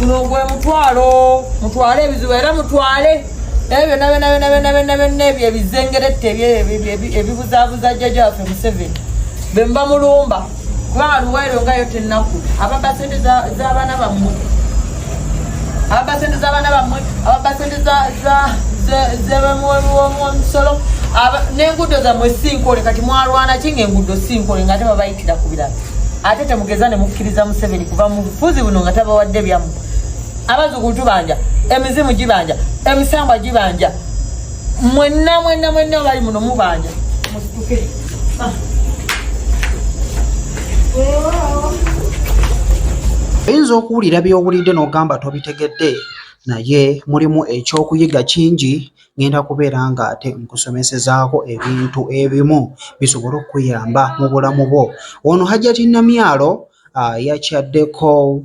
guno gwe mutwalo mutwale ebizibu era mutwale ebyo byonna ebyo ebizengerette ebibuzaabuza jjajja waffe Museveni be mba mulumba kubanga luwairo ngayo tennaku ababa sente z'abaana bammwe ababa sente z'omusolo n'enguudo zammwe sinkole kati mwalwana ki ng'enguudo sinkole ng'ate babayitira ku birala ate temugeza ne mukkiriza Museveni kuva mu bufuzi buno nga tabawadde byammwe abazukulu tubanja emizimu gibanja emisangwa gibanja mwenna bali muno mubanja musituke oyinza okuwulira by'owulidde n'ogamba tobitegedde naye mulimu ekyokuyiga kingi ngenda kubeera nga ate nkusomesezaako ebintu ebimu bisobola okuyamba mu bulamu bwo. Ono Hajjati Namyalo yakyaddeko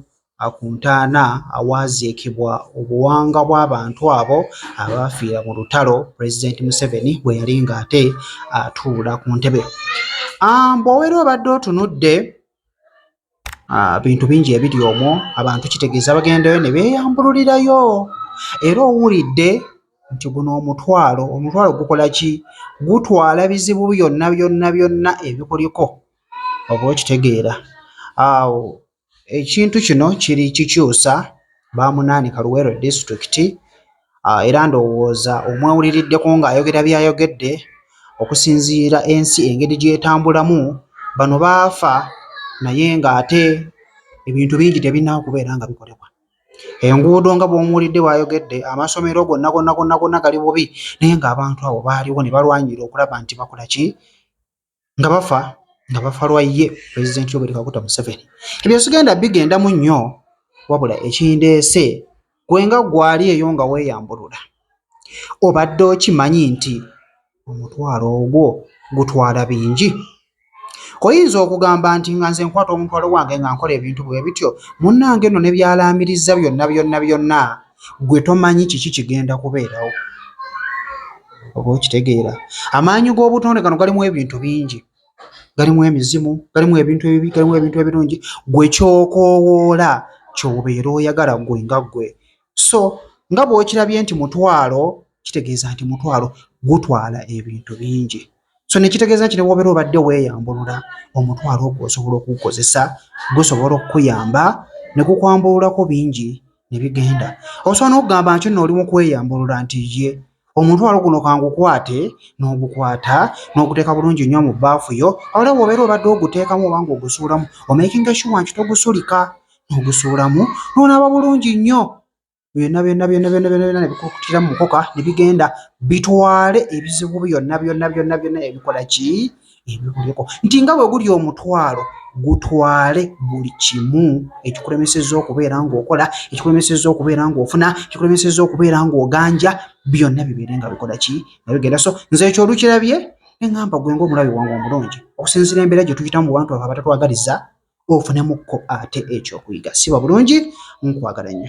ku ntaana awaaziikibwa obuwanga bw'abantu abo abaafiira mu lutalo Pulezidenti Museveni bwe yali ng'ate atuula ku ntebe. Bw'obeera obadde otunudde bintu bingi ebiri omwo abantu kitegeeza bagendayo ne beeyambululirayo era owulidde nti guno omutwalo gukola ki? Gutwala bizibu byonna ebikuliko oba okitegeera. Awo ekintu kino kiri kikyusa bamunaanika Luweero disitulikiti era ndowooza omwewuliriddeko ng'ayogera by'ayogedde okusinziira ensi engeri gy'etambulamu bano baafa naye ng'ate ebintu bingi tebinaawo kubeera nga bikolebwa. Enguudo nga bw'omuwulidde bw'ayogedde amasomero gonna gali bubi naye ng'abantu abo baaliwo ne balwanyira okulaba nti bakola ki? Nga bafa lwa ye Pulezidenti Yoweri Kaguta Museveni. Ebyo sigenda bigendamu nnyo wabula ekindeese gwe nga gwali eyo nga weeyambulula obadde okimanyi nti omutwalo ogwo gutwala bingi? Oyinza okugamba nti nga nze nkwata omutwalo gwange nga nkola ebintu bwe bityo munnange nno ne byalaamiriza byonna gwe tomanyi kiki kigenda kubeerawo oba okitegeera. Amaanyi g'obutonde gano galimu ebintu bingi, galimu emizimu, galimu ebintu ebibi, galimu ebintu ebirungi. Gwe kyokoowoola ky'obeera oyagala gwe nga gwe. So nga bw'okirabye nti mutwalo kitegeeza nti mutwalo gutwala ebintu bingi. So nekitegeeza nti ne bw'obeera obadde weeyambulula omutwalo ogwo osobola okugukozesa gusobola okukuyamba ne gukwambululako bingi ne bigenda. Osobola n'okugamba nti nno oli mu kweyambulula nti ye omutwalo guno kangukwate n'ogukwata n'oguteeka bulungi nnyo mu bbaafu yo. Awala bw'obeera obadde oguteekamu oba ng'ogusuulamu omakinga sure nti togusulika n'ogusuulamu n'onaaba bulungi nnyo byonna ne bikukutira mu mukoka ne bigenda bitwale ebizibu byonna ebikola ki? Ebikuliko. Nti nga bwe guli omutwalo gutwale buli kimu ekikulemesezza okubeera ng'okola, ekikulemesezza okubeera ng'ofuna, ekikulemesezza okubeera ng'oganja, byonna bibeere nga bikola ki? Nga bigenda. So nze ekyo olukirabye ne ŋŋamba gwe ng'omulabi wange omulungi okusinziira embeera gye tuyitamu mu bantu abo abatatwagaliza ofunamukko ate ekyokuyiga. Siba bulungi, nkwagala nnyo.